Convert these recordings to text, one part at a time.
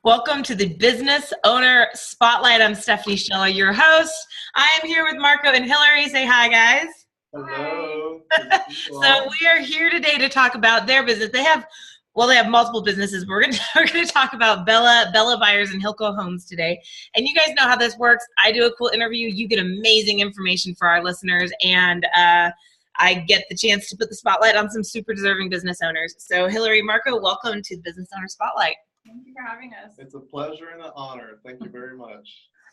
Welcome to the Business Owner Spotlight. I'm Stephanie Scheller, your host. I am here with Marco and Hillary. Say hi, guys. Hello. So we are here today to talk about their business. They have multiple businesses, but we're gonna talk about Bella Buyers and Hilco Homes today. And you guys know how this works. I do a cool interview. You get amazing information for our listeners, and I get the chance to put the spotlight on some super deserving business owners. So Hillary, Marco, welcome to the Business Owner Spotlight. Thank you for having us. It's a pleasure and an honor. Thank you very much.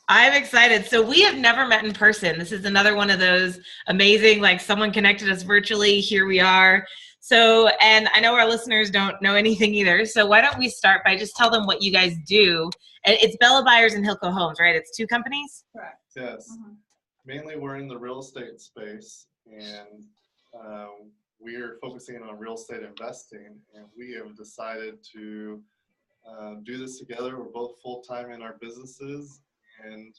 I'm excited. So we have never met in person. This is another one of those amazing, like someone connected us virtually. Here we are. So, and I know our listeners don't know anything either. So why don't we start by just tell them what you guys do. And it's Bella Buyers and Hilco Homes, right? It's two companies? Correct. Yes. Mainly we're in the real estate space, and we are focusing on real estate investing, and we have decided to do this together. We're both full-time in our businesses, and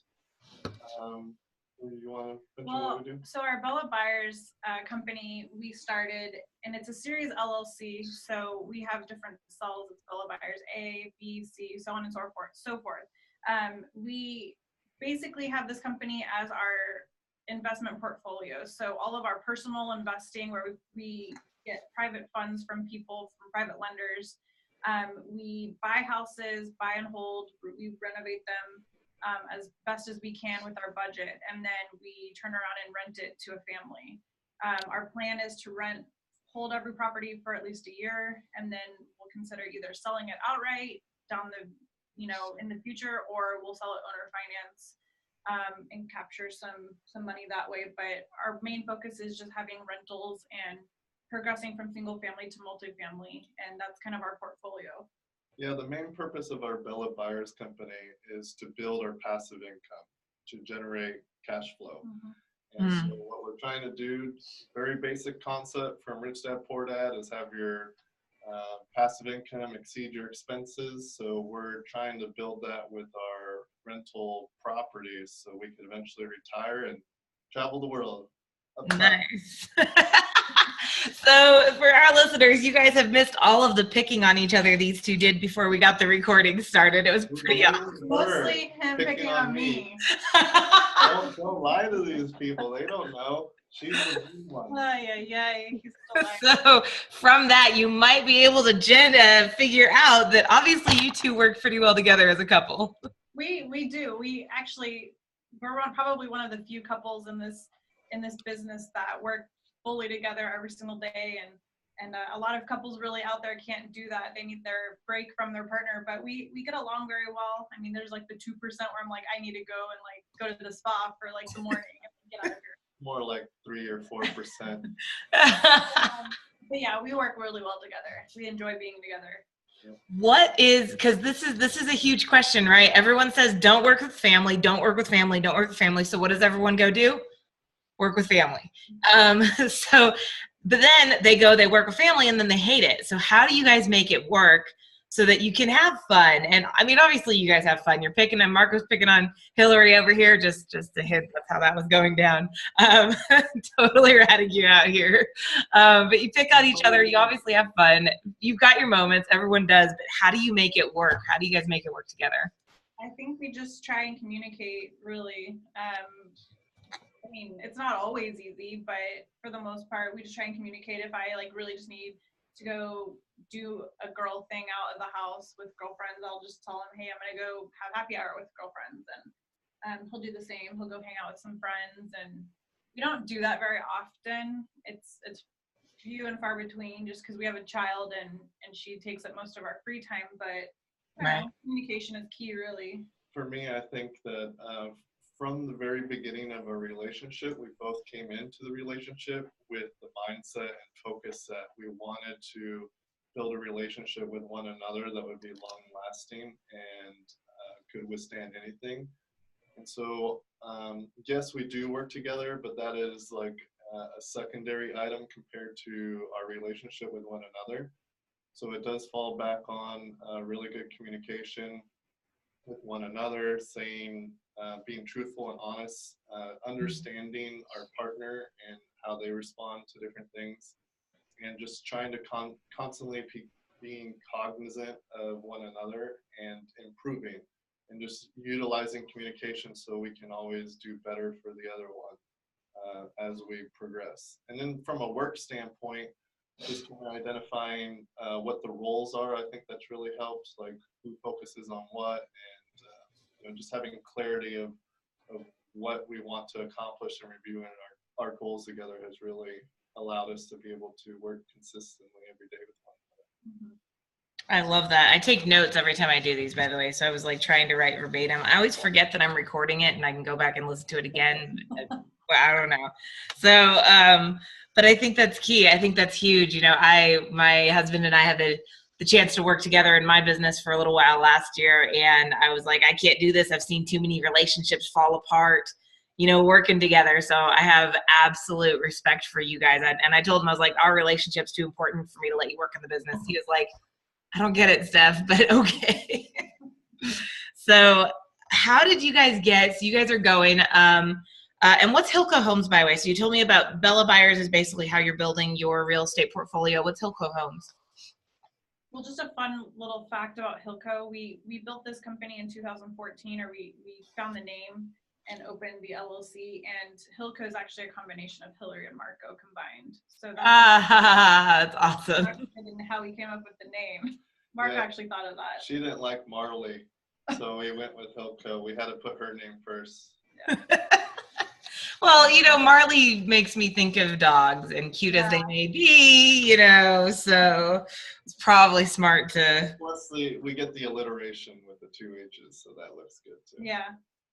you want to mention what we do? So our Bella Buyers company, we started, and it's a series LLC. So we have different cells. It's Bella Buyers A, B, C, so on and so forth. We basically have this company as our investment portfolio. So all of our personal investing, where we get private funds from people, from private lenders. We buy houses, buy and hold, we renovate them as best as we can with our budget, and then we turn around and rent it to a family. Our plan is to hold every property for at least a year, and then we'll consider either selling it outright in the future, or we'll sell it owner finance and capture some money that way. But our main focus is just having rentals and progressing from single family to multifamily, and that's kind of our portfolio. Yeah, the main purpose of our Bella Buyers company is to build our passive income, to generate cash flow. And so what we're trying to do, very basic concept from Rich Dad Poor Dad, is have your passive income exceed your expenses. So we're trying to build that with our rental properties so we can eventually retire and travel the world. Nice. So for our listeners, you guys have missed all of the picking on each other these two did before we got the recording started. It was pretty awesome. Mostly him picking on me. Don't lie to these people. They don't know. She's the mean one. So from that, you might be able to figure out that obviously you two work pretty well together as a couple. We do. We're probably one of the few couples in this business that work fully together every single day, and a lot of couples really out there can't do that. They need their break from their partner, but we get along very well. I mean, there's like the 2% where I'm like, I need to go and like go to the spa for like the morning and get out of here. More like 3 or 4%. But yeah, we work really well together. We enjoy being together. Because this is a huge question, right? Everyone says don't work with family, don't work with family, don't work with family. So what does everyone go do? Work with family. But then they work with family and then they hate it. So how do you guys make it work so that you can have fun? And I mean, obviously you guys have fun. You're picking on Marco's picking on Hillary over here, just to hint that's how that was going down. Totally ratting you out here. But you pick on each other. You obviously have fun. You've got your moments. Everyone does. But how do you make it work? How do you guys make it work together? I think we just try and communicate really. I mean, it's not always easy, but for the most part, we just try and communicate. If I like really just need to go do a girl thing out of the house with girlfriends, I'll just tell him, hey, I'm gonna go have happy hour with girlfriends, and he'll do the same. He'll go hang out with some friends, and we don't do that very often. It's few and far between, just because we have a child and she takes up most of our free time. But communication is key, really. For me, I think that from the very beginning of a relationship, we both came into the relationship with the mindset and focus that we wanted to build a relationship with one another that would be long lasting and could withstand anything. And so, yes, we do work together, but that is like a secondary item compared to our relationship with one another. So it does fall back on really good communication with one another, being truthful and honest, understanding our partner and how they respond to different things, and just trying to constantly being cognizant of one another and improving and just utilizing communication so we can always do better for the other one as we progress. And then from a work standpoint, just kind of identifying what the roles are, I think that's really helps, like who focuses on what, and you know, just having clarity of what we want to accomplish and reviewing our goals together has really allowed us to be able to work consistently every day with one another. I love that. I take notes every time I do these, by the way. So I was like trying to write verbatim. I always forget that I'm recording it and I can go back and listen to it again. Well, I don't know. So, but I think that's key. I think that's huge. You know, my husband and I had the chance to work together in my business for a little while last year. And I was like, I can't do this. I've seen too many relationships fall apart, you know, working together. So I have absolute respect for you guys. And I told him, I was like, our relationship's too important for me to let you work in the business. He was like, I don't get it, Steph, but okay. So how did you guys get, so you guys are going, and what's Hilco Homes, by the way? So you told me about Bella Buyers is basically how you're building your real estate portfolio. What's Hilco Homes? Well, just a fun little fact about Hilco. We built this company in 2014, or we found the name and opened the LLC, and Hilco is actually a combination of Hillary and Marco combined. So That's awesome. And how we came up with the name. Marco actually thought of that. She didn't like Marley, so we went with Hilco. We had to put her name first. Yeah. Well, you know, Marley makes me think of dogs, and cute as they may be, you know, so it's probably smart to. Plus, we get the alliteration with the 2 H's, so that looks good too. Yeah.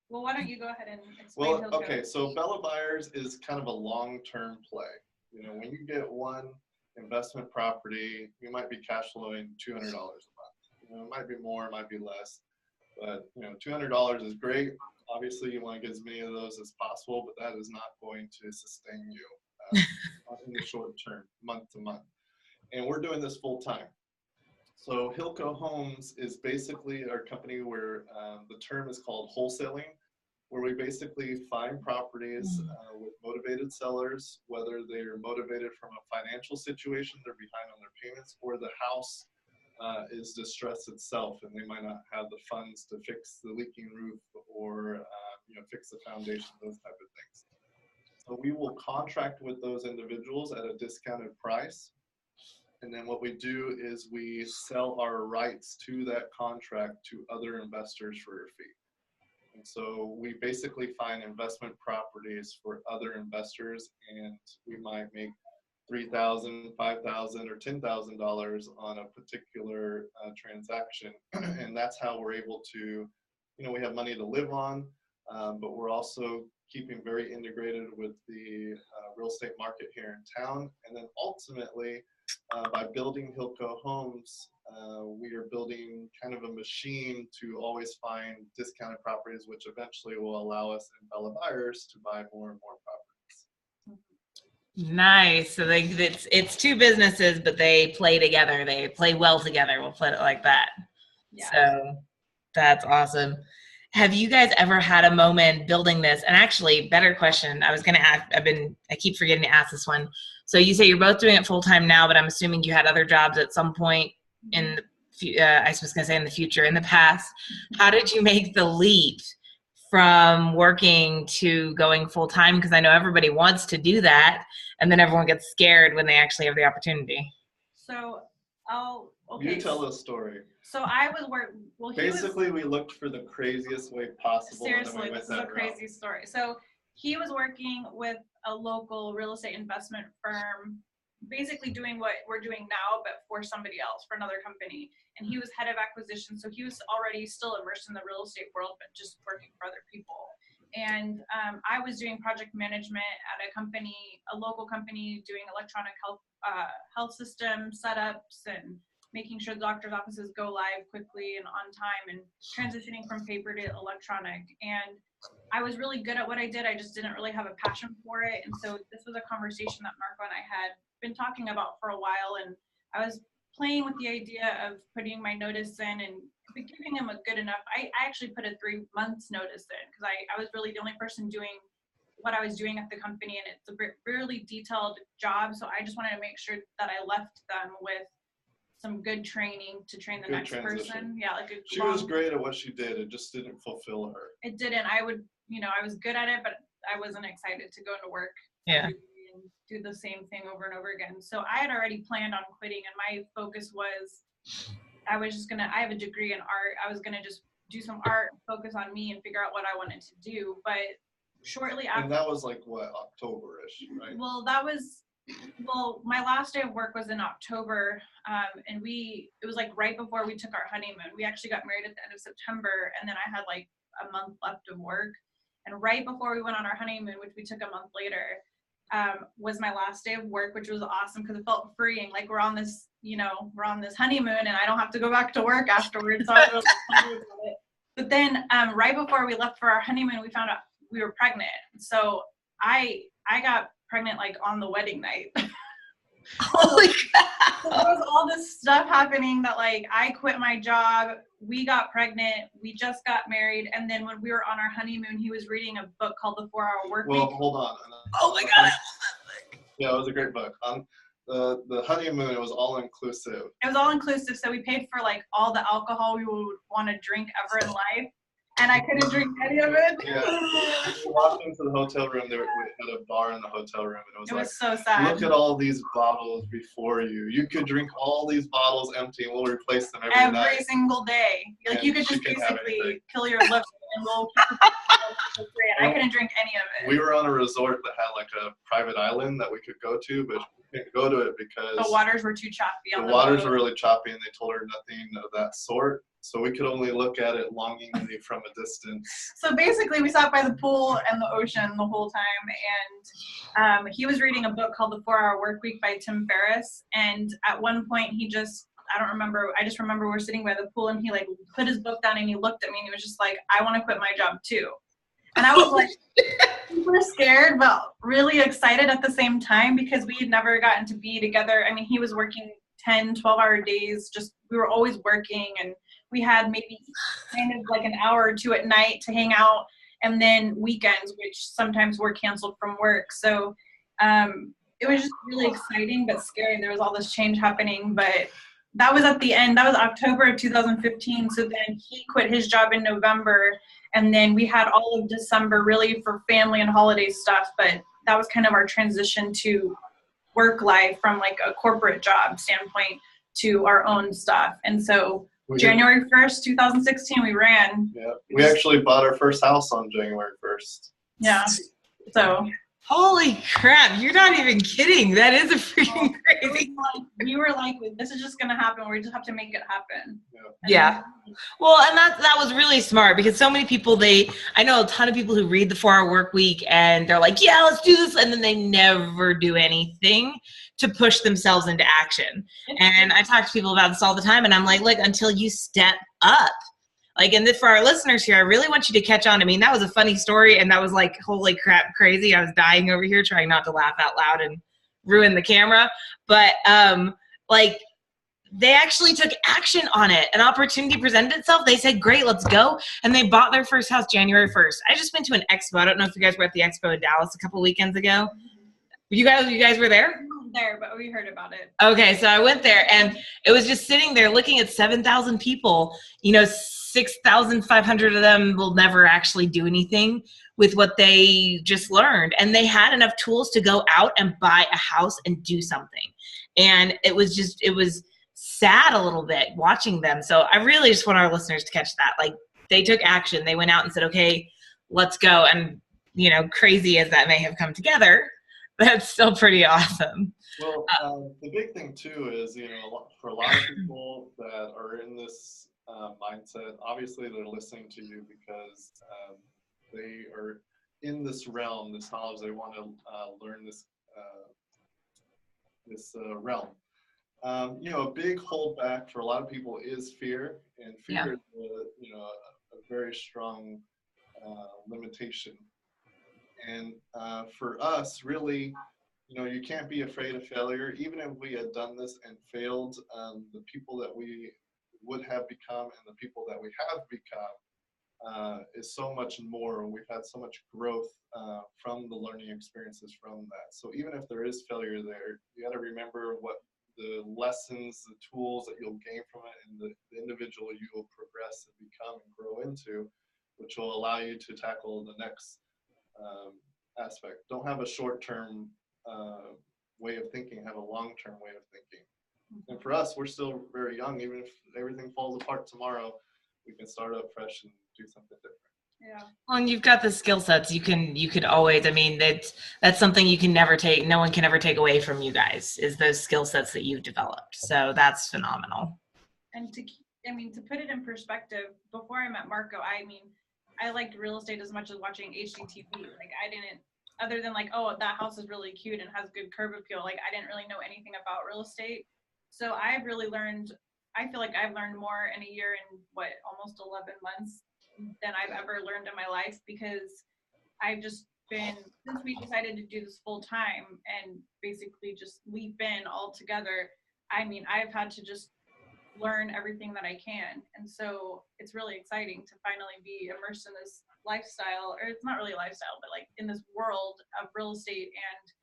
Well, why don't you go ahead and explain Hilco? Okay, so Bella Buyers is kind of a long-term play. You know, when you get one investment property, you might be cash flowing $200 a month. You know, it might be more, it might be less, but you know, $200 is great. Obviously, you want to get as many of those as possible, but that is not going to sustain you in the short term, month to month. And we're doing this full time. So Hilco Homes is basically our company where the term is called wholesaling, where we basically find properties with motivated sellers, whether they're motivated from a financial situation, they're behind on their payments, or the house is distressed itself and they might not have the funds to fix the leaking roof or you know, fix the foundation, those type of things. So we will contract with those individuals at a discounted price. And then what we do is we sell our rights to that contract to other investors for a fee. And so we basically find investment properties for other investors, and we might make $3,000, $5,000, or $10,000 on a particular transaction. And that's how we're able to, you know, we have money to live on, but we're also keeping very integrated with the real estate market here in town. And then ultimately, by building Hilco Homes, we are building kind of a machine to always find discounted properties, which eventually will allow us in Bella Buyers to buy more and more properties. Nice. So like it's two businesses, but they play together. They play well together. We'll put it like that. Yeah. So that's awesome. Have you guys ever had a moment building this? And actually, better question. I was going to ask, I keep forgetting to ask this one. So you say you're both doing it full time now, but I'm assuming you had other jobs at some point in I was going to say in the future, in the past. How did you make the leap from working to going full time? Because I know everybody wants to do that, and then everyone gets scared when they actually have the opportunity. So, you tell a story. So I was basically we looked for the craziest way possible. Seriously, this is a crazy story. So he was working with a local real estate investment firm, basically doing what we're doing now, but for somebody else, for another company. And he was head of acquisition, so he was already still immersed in the real estate world, but just working for other people. And I was doing project management at a local company, doing electronic health system setups and making sure the doctor's offices go live quickly and on time, and transitioning from paper to electronic. And I was really good at what I did. I just didn't really have a passion for it. And so this was a conversation that Marco and I had been talking about for a while. And I was playing with the idea of putting my notice in and giving him a good enough, I actually put a 3 months notice in, because I was really the only person doing what I was doing at the company, and it's a really detailed job. So I just wanted to make sure that I left them with some good training to train the Good next transition. person. Yeah, like She was great at what she did. It just didn't fulfill her. It didn't. I would, I was good at it, but I wasn't excited to go into work Yeah. and do the same thing over and over again. So I had already planned on quitting, and my focus was, I have a degree in art. I was gonna just do some art, focus on me, and figure out what I wanted to do. But shortly after. And that was like what, October-ish, right? Well, my last day of work was in October, and it was like right before we took our honeymoon. We actually got married at the end of September, and then I had like a month left of work. And right before we went on our honeymoon, which we took a month later, was my last day of work, which was awesome because it felt freeing. Like we're on this honeymoon, and I don't have to go back to work afterwards. So I was really excited about it. But then right before we left for our honeymoon, we found out we were pregnant. So I got pregnant like on the wedding night. Holy cow. So there was all this stuff happening that like I quit my job, we got pregnant, we just got married, and then when we were on our honeymoon, he was reading a book called The 4-Hour Work Week. Well, hold on. Oh my God. Yeah, it was a great book. The honeymoon, it was all inclusive. It was all inclusive, so we paid for like all the alcohol we would want to drink ever in life. And I couldn't drink any of it. Yeah. We walked into the hotel room. We had a bar in the hotel room, and it was so sad. Look at all these bottles before you. You could drink all these bottles empty, and we'll replace them every night. Every single day. Like And you could just basically kill your lips, and we'll keep it free. And I couldn't drink any of it. We were on a resort that had like a private island that we could go to, but we couldn't go to it because the waters were too choppy. The waters were really choppy, and they told her nothing of that sort. So we could only look at it longingly from a distance. So basically, we sat by the pool and the ocean the whole time. And he was reading a book called The 4-Hour Work Week by Tim Ferriss. And at one point, I don't remember. I just remember we're sitting by the pool, and he like put his book down, and he looked at me, and he was just like, "I want to quit my job too." And I was like, super scared, but really excited at the same time because we had never gotten to be together. I mean, he was working 10, 12-hour days. We were always working, and we had maybe kind of like an hour or two at night to hang out, and then weekends, which sometimes were canceled from work. So it was just really exciting but scary. There was all this change happening, but that was at the end. That was October of 2015. So then he quit his job in November, and then we had all of December really for family and holiday stuff. But that was kind of our transition to work life from like a corporate job standpoint to our own stuff. And so January 1st, 2016, we ran. Yeah, we actually bought our first house on January 1st. Yeah, so. Holy crap, you're not even kidding. That is a freaking crazy. We were like, this is just going to happen. We just have to make it happen. Yeah. Well, and that was really smart because so many people, I know a ton of people who read the 4-Hour Work Week and they're like, yeah, let's do this. And then they never do anything to push themselves into action. And I talk to people about this all the time, and I'm like, look, until you step up. Like, and for our listeners here, I really want you to catch on. I mean, that was a funny story, and that was like, holy crap, crazy. I was dying over here trying not to laugh out loud and ruin the camera. But like, they actually took action on it. An opportunity presented itself. They said, great, let's go. And they bought their first house January 1st. I just went to an expo. I don't know if you guys were at the expo in Dallas a couple weekends ago. You guys were there? There, but we heard about it. Okay, so I went there, and it was just sitting there looking at 7,000 people. 6,500 of them will never actually do anything with what they just learned. And they had enough tools to go out and buy a house and do something. And it was sad a little bit watching them. So I really just want our listeners to catch that. Like, they took action. They went out and said, okay, let's go. And, crazy as that may have come together, that's still pretty awesome. Well, the big thing too is, for a lot of people that are in this mindset, obviously they're listening to you because they are in this realm, this knowledge. They want to learn this realm. A big holdback for a lot of people is fear, and fear is a very strong limitation. And for us, really, you can't be afraid of failure. Even if we had done this and failed, the people that we would have become and the people that we have become is so much more. We've had so much growth from the learning experiences from that. So even if there is failure there, you got to remember what the lessons, the tools that you'll gain from it, and the individual you will progress and become and grow into, which will allow you to tackle the next aspect. Don't have a short-term way of thinking, have a long-term way of thinking. And for us, we're still very young. Even if everything falls apart tomorrow, we can start up fresh and do something different. Yeah. Well, and you've got the skill sets. You could always, I mean, that's something you can never take, no one can ever take away from you guys, is those skill sets that you've developed. So that's phenomenal. And to put it in perspective, before I met Marco, I liked real estate as much as watching HGTV. Like, I didn't, other than like, oh, that house is really cute and has good curb appeal, like, I didn't really know anything about real estate. So I've really learned, I feel like I've learned more in a year and almost 11 months than I've ever learned in my life, because I've just been, since we decided to do this full time and basically just leap in all together, I've had to just learn everything that I can. And so it's really exciting to finally be immersed in this lifestyle, or it's not really a lifestyle, but like in this world of real estate, and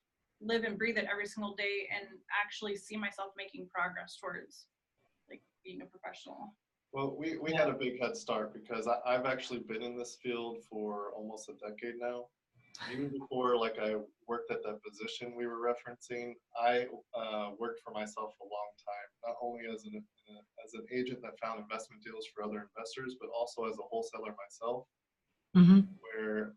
live and breathe it every single day, and actually see myself making progress towards like being a professional. Well, we had a big head start because I've actually been in this field for almost a decade now. Even before like I worked at that position we were referencing, I worked for myself a long time, not only as an agent that found investment deals for other investors, but also as a wholesaler myself, where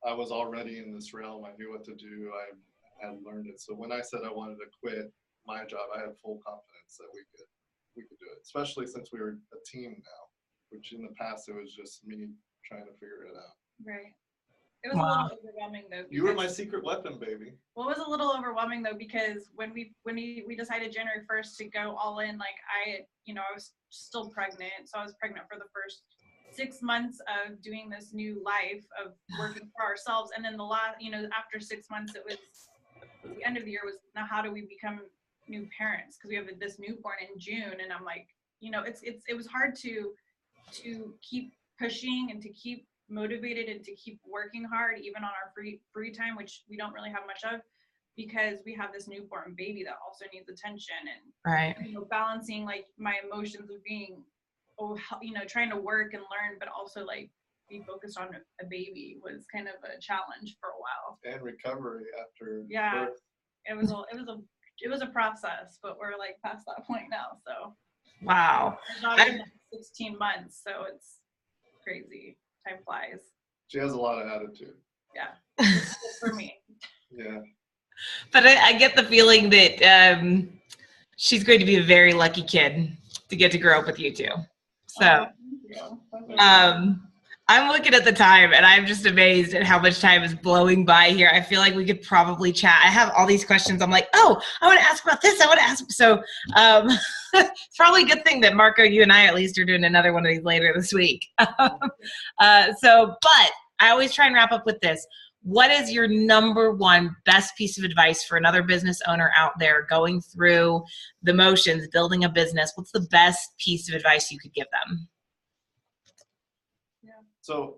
I was already in this realm. I knew what to do. I had learned it. So when I said I wanted to quit my job, I had full confidence that we could do it, especially since we were a team now, which in the past it was just me trying to figure it out. Right. It was a little overwhelming though. You were my secret weapon, baby. Well, it was a little overwhelming though, because when we decided January 1st to go all in, like I was still pregnant. So I was pregnant for the first 6 months of doing this new life of working for ourselves. And then after 6 months, it was the end of the year was, now how do we become new parents? Because we have this newborn in June. And I'm like, it was hard to keep pushing and to keep motivated and to keep working hard even on our free time, which we don't really have much of, because we have this newborn baby that also needs attention, and balancing like my emotions of being trying to work and learn, but also like be focused on a baby was kind of a challenge for a while. And recovery after birth. It was a process, but we're like past that point now. So wow, our daughter's 16 months, so it's crazy. Time flies. She has a lot of attitude. Yeah, for me. Yeah. But I get the feeling that she's going to be a very lucky kid to get to grow up with you two. So I'm looking at the time and I'm just amazed at how much time is blowing by here. I feel like we could probably chat. I have all these questions. I'm like, oh, I want to ask about this. I want to ask. So it's probably a good thing that Marco, you and I at least are doing another one of these later this week. But I always try and wrap up with this. What is your number one best piece of advice for another business owner out there going through the motions, building a business? What's the best piece of advice you could give them? So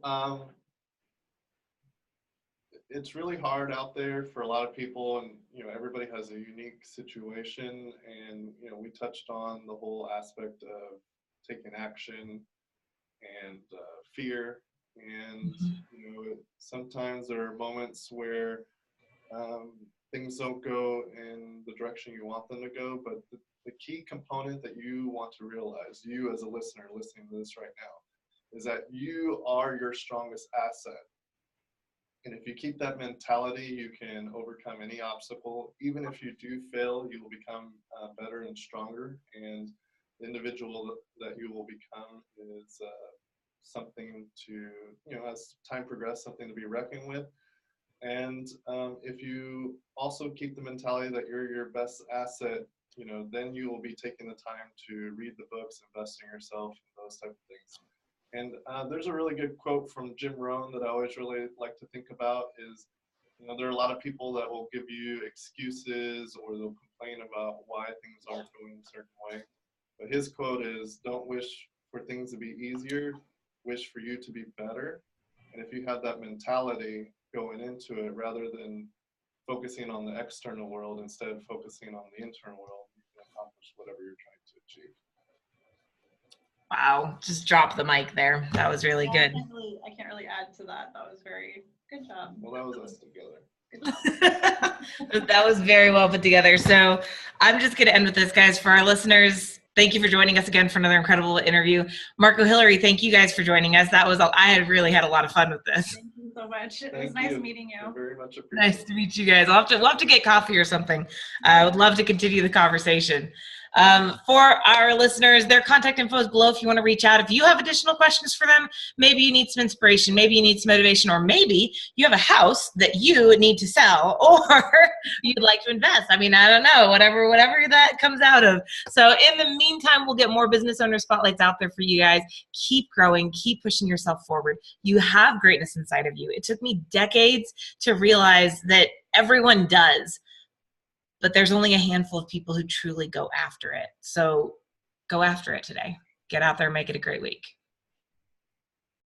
it's really hard out there for a lot of people, and everybody has a unique situation, and we touched on the whole aspect of taking action and fear, and sometimes there are moments where things don't go in the direction you want them to go, but the key component that you want to realize, you as a listener listening to this right now, is that you are your strongest asset. And if you keep that mentality, you can overcome any obstacle. Even if you do fail, you will become better and stronger. And the individual that you will become is something to, as time progresses, something to be reckoned with. And if you also keep the mentality that you're your best asset, then you will be taking the time to read the books, invest in yourself, and those type of things. And there's a really good quote from Jim Rohn that I always really like to think about is, there are a lot of people that will give you excuses or they'll complain about why things aren't going a certain way. But his quote is, don't wish for things to be easier, wish for you to be better. And if you have that mentality going into it, rather than focusing on the external world, instead of focusing on the internal world, you accomplish whatever you're trying to achieve. Wow, just drop the mic there. That was really good. I can't really add to that. That was very good job. Well, that was us together. That was very well put together. So I'm just going to end with this, guys. For our listeners, thank you for joining us again for another incredible interview. Marco, Hillary, thank you guys for joining us. I had really had a lot of fun with this. Thank you so much. It was nice meeting you. Very much appreciate Nice to meet you guys. We'll have to get coffee or something. I would love to continue the conversation. For our listeners, their contact info is below if you want to reach out. If you have additional questions for them, maybe you need some inspiration, maybe you need some motivation, or maybe you have a house that you need to sell or you'd like to invest. I mean, I don't know, whatever that comes out of. So in the meantime, we'll get more business owner spotlights out there for you guys. Keep growing, keep pushing yourself forward. You have greatness inside of you. It took me decades to realize that everyone does. But there's only a handful of people who truly go after it. So go after it today. Get out there and make it a great week.